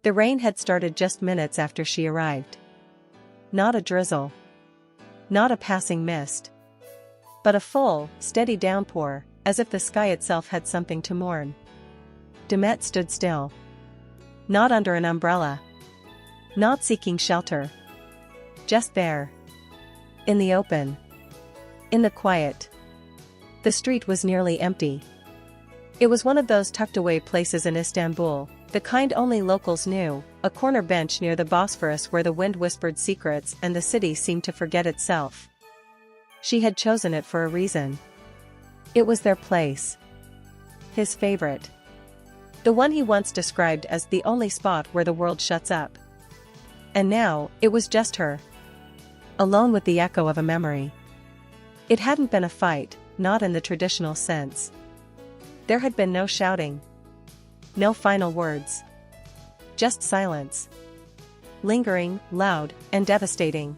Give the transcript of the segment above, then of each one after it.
The rain had started just minutes after she arrived. Not a drizzle. Not a passing mist. But a full, steady downpour, as if the sky itself had something to mourn. Demet stood still. Not under an umbrella. Not seeking shelter. Just there. In the open. In the quiet. The street was nearly empty. It was one of those tucked-away places in Istanbul, the kind only locals knew, a corner bench near the Bosphorus where the wind whispered secrets and the city seemed to forget itself. She had chosen it for a reason. It was their place. His favorite. The one he once described as the only spot where the world shuts up. And now, it was just her. Alone with the echo of a memory. It hadn't been a fight, not in the traditional sense. There had been no shouting. No final words. Just silence. Lingering, loud, and devastating.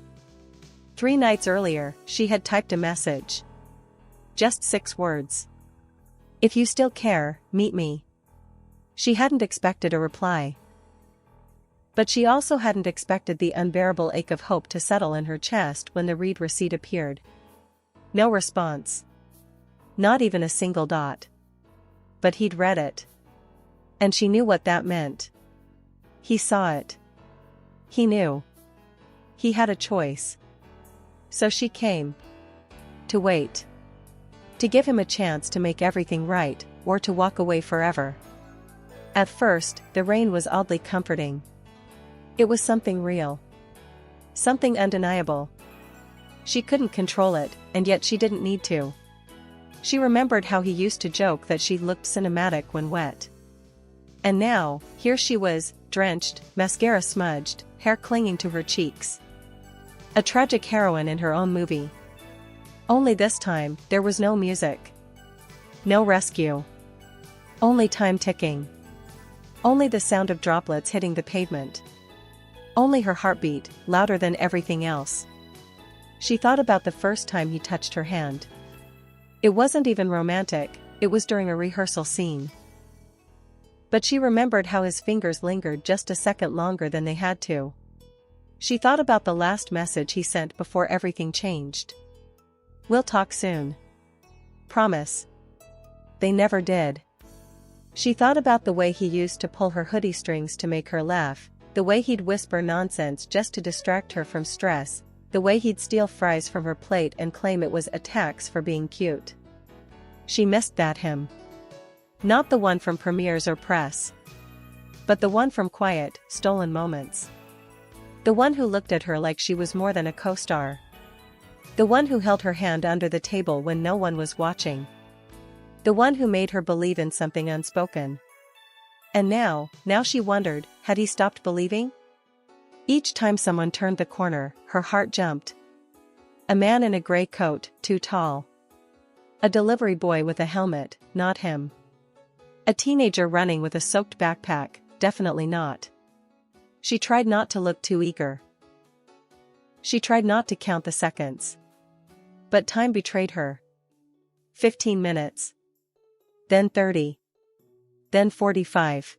3 nights earlier, she had typed a message. Just 6 words. If you still care, meet me. She hadn't expected a reply. But she also hadn't expected the unbearable ache of hope to settle in her chest when the read receipt appeared. No response. Not even a single dot. But he'd read it. And she knew what that meant. He saw it. He knew. He had a choice. So she came. To wait. To give him a chance to make everything right, or to walk away forever. At first, the rain was oddly comforting. It was something real. Something undeniable. She couldn't control it, and yet she didn't need to. She remembered how he used to joke that she looked cinematic when wet. And now, here she was, drenched, mascara smudged, hair clinging to her cheeks. A tragic heroine in her own movie. Only this time, there was no music. No rescue. Only time ticking. Only the sound of droplets hitting the pavement. Only her heartbeat, louder than everything else. She thought about the first time he touched her hand. It wasn't even romantic, it was during a rehearsal scene. But she remembered how his fingers lingered just a second longer than they had to. She thought about the last message he sent before everything changed. We'll talk soon. Promise. They never did. She thought about the way he used to pull her hoodie strings to make her laugh, the way he'd whisper nonsense just to distract her from stress, the way he'd steal fries from her plate and claim it was a tax for being cute. She missed that him. Not the one from premieres or press. But the one from quiet, stolen moments. The one who looked at her like she was more than a co-star. The one who held her hand under the table when no one was watching. The one who made her believe in something unspoken. And now she wondered, had he stopped believing? Each time someone turned the corner, her heart jumped. A man in a gray coat, too tall. A delivery boy with a helmet, not him. A teenager running with a soaked backpack, definitely not. She tried not to look too eager. She tried not to count the seconds. But time betrayed her. 15 minutes. Then 30. Then 45.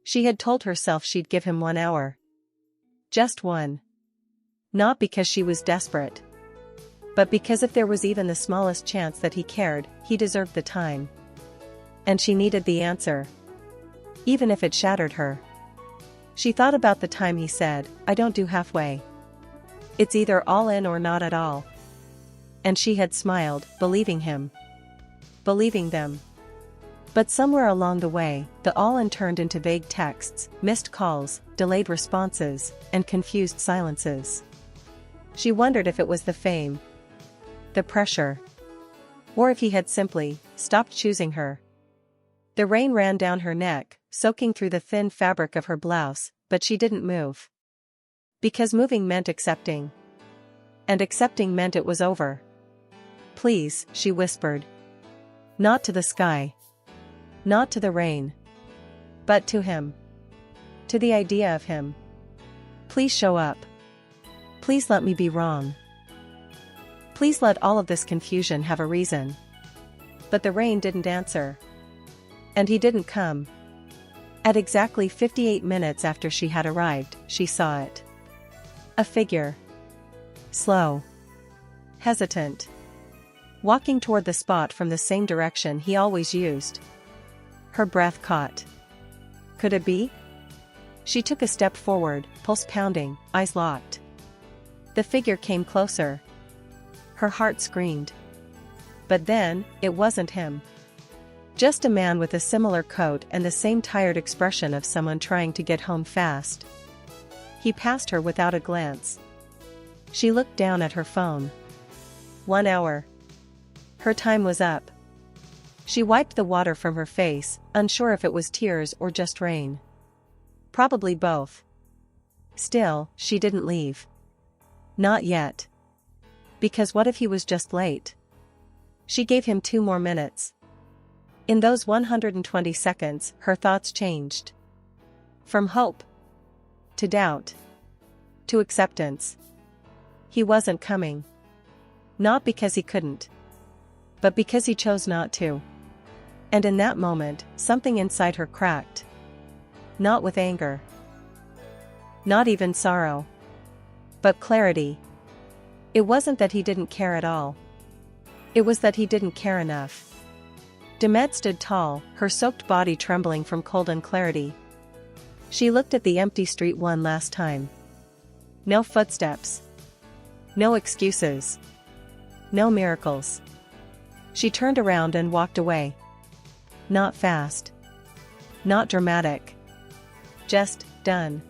She had told herself she'd give him 1 hour. Just one. Not because she was desperate. But because if there was even the smallest chance that he cared, he deserved the time. And she needed the answer. Even if it shattered her. She thought about the time he said, "I don't do halfway. It's either all in or not at all." And she had smiled, believing him. Believing them. But somewhere along the way, the all-in turned into vague texts, missed calls, delayed responses, and confused silences. She wondered if it was the fame. The pressure. Or if he had simply stopped choosing her. The rain ran down her neck, soaking through the thin fabric of her blouse, but she didn't move. Because moving meant accepting. And accepting meant it was over. "Please," she whispered. Not to the sky. Not to the rain. But to him. To the idea of him. "Please show up. Please let me be wrong. Please let all of this confusion have a reason." But the rain didn't answer. And he didn't come. At exactly 58 minutes after she had arrived, she saw it. A figure. Slow. Hesitant. Walking toward the spot from the same direction he always used. Her breath caught. Could it be? She took a step forward, pulse pounding, eyes locked. The figure came closer. Her heart screamed. But then, it wasn't him. Just a man with a similar coat and the same tired expression of someone trying to get home fast. He passed her without a glance. She looked down at her phone. 1 hour. Her time was up. She wiped the water from her face, unsure if it was tears or just rain. Probably both. Still, she didn't leave. Not yet. Because what if he was just late? She gave him 2 more minutes. In those 120 seconds, her thoughts changed. From hope to doubt to acceptance. He wasn't coming. Not because he couldn't, but because he chose not to. And in that moment, something inside her cracked. Not with anger. Not even sorrow. But clarity. It wasn't that he didn't care at all. It was that he didn't care enough. Demet stood tall, her soaked body trembling from cold and clarity. She looked at the empty street one last time. No footsteps. No excuses. No miracles. She turned around and walked away. Not fast. Not dramatic. Just, done.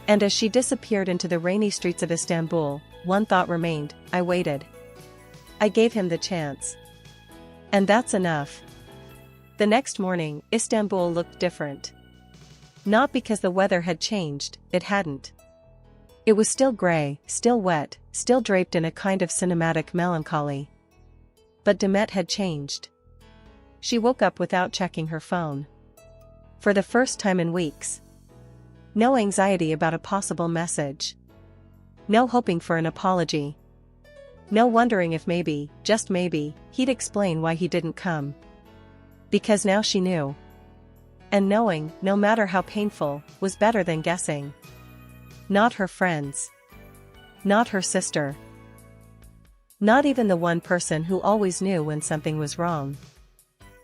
And as she disappeared into the rainy streets of Istanbul, one thought remained: I waited. I gave him the chance. And that's enough. The next morning, Istanbul looked different. Not because the weather had changed, it hadn't. It was still gray, still wet, still draped in a kind of cinematic melancholy. But Demet had changed. She woke up without checking her phone. For the first time in weeks. No anxiety about a possible message. No hoping for an apology. No wondering if maybe, just maybe, he'd explain why he didn't come. Because now she knew. And knowing, no matter how painful, was better than guessing. Not her friends. Not her sister. Not even the one person who always knew when something was wrong.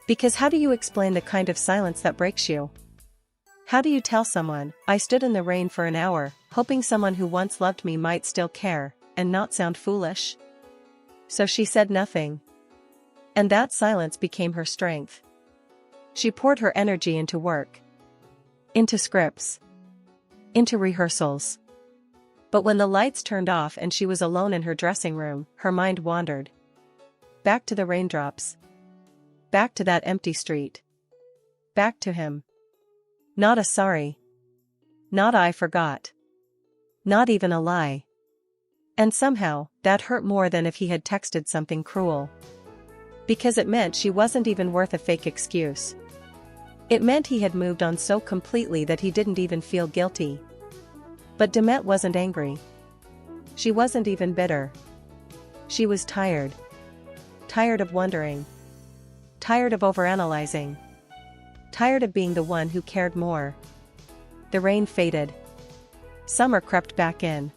Because how do you explain the kind of silence that breaks you? How do you tell someone, I stood in the rain for an hour, hoping someone who once loved me might still care, and not sound foolish? So she said nothing. And that silence became her strength. She poured her energy into work. Into scripts. Into rehearsals. But when the lights turned off and she was alone in her dressing room, her mind wandered. Back to the raindrops. Back to that empty street. Back to him. Not a sorry. Not I forgot. Not even a lie. And somehow, that hurt more than if he had texted something cruel. Because it meant she wasn't even worth a fake excuse. It meant he had moved on so completely that he didn't even feel guilty. But Demet wasn't angry. She wasn't even bitter. She was tired. Tired of wondering. Tired of overanalyzing. Tired of being the one who cared more. The rain faded. Summer crept back in.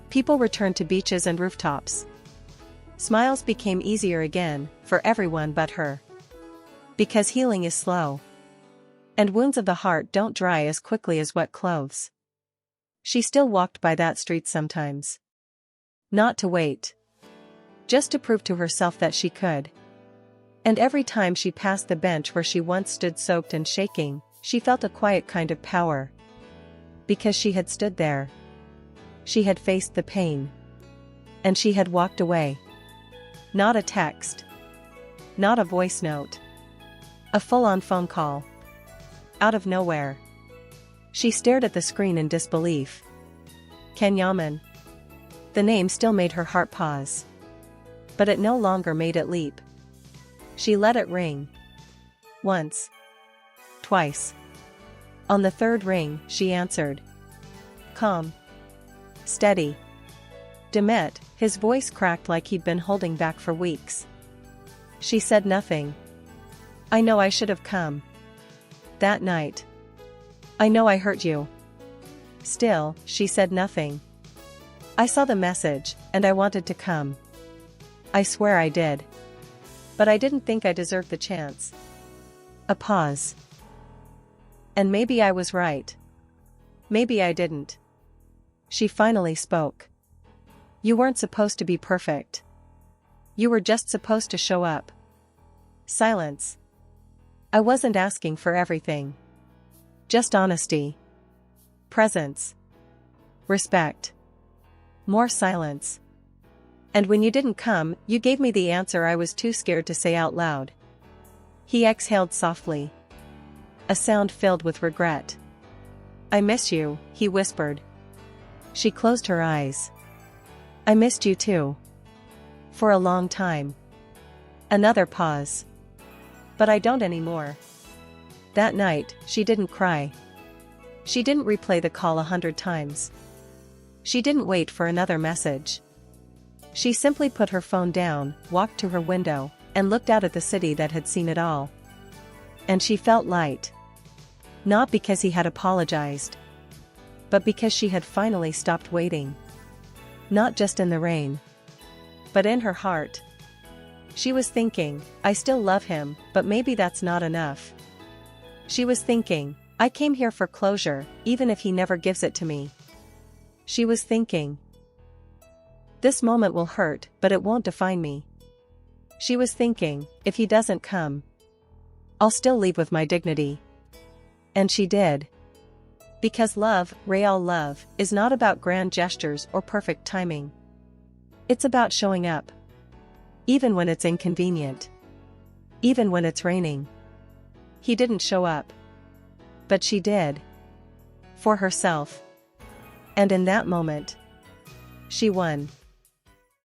People returned to beaches and rooftops. Smiles became easier again, for everyone but her. Because healing is slow. And wounds of the heart don't dry as quickly as wet clothes. She still walked by that street sometimes. Not to wait. Just to prove to herself that she could. And every time she passed the bench where she once stood soaked and shaking, she felt a quiet kind of power. Because she had stood there. She had faced the pain. And she had walked away. Not a text. Not a voice note. A full-on phone call. Out of nowhere. She stared at the screen in disbelief. Can Yaman. The name still made her heart pause. But it no longer made it leap. She let it ring. Once. Twice. On the third ring, she answered. Calm. Steady. Demet, his voice cracked like he'd been holding back for weeks. She said nothing. I know I should have come. That night. I know I hurt you. Still, she said nothing. I saw the message, and I wanted to come. I swear I did. But I didn't think I deserved the chance. A pause. And maybe I was right. Maybe I didn't. She finally spoke. You weren't supposed to be perfect. You were just supposed to show up. Silence. I wasn't asking for everything. Just honesty. Presence. Respect. More silence. And when you didn't come, you gave me the answer I was too scared to say out loud. He exhaled softly. A sound filled with regret. I miss you, he whispered. She closed her eyes. I missed you too. For a long time. Another pause. But I don't anymore. That night, she didn't cry. She didn't replay the call 100 times. She didn't wait for another message. She simply put her phone down, walked to her window, and looked out at the city that had seen it all. And she felt light. Not because he had apologized. But because she had finally stopped waiting. Not just in the rain. But in her heart. She was thinking, I still love him, but maybe that's not enough. She was thinking, I came here for closure, even if he never gives it to me. She was thinking, this moment will hurt, but it won't define me. She was thinking, if he doesn't come, I'll still leave with my dignity. And she did. Because love, real love, is not about grand gestures or perfect timing. It's about showing up. Even when it's inconvenient. Even when it's raining. He didn't show up. But she did. For herself. And in that moment, she won.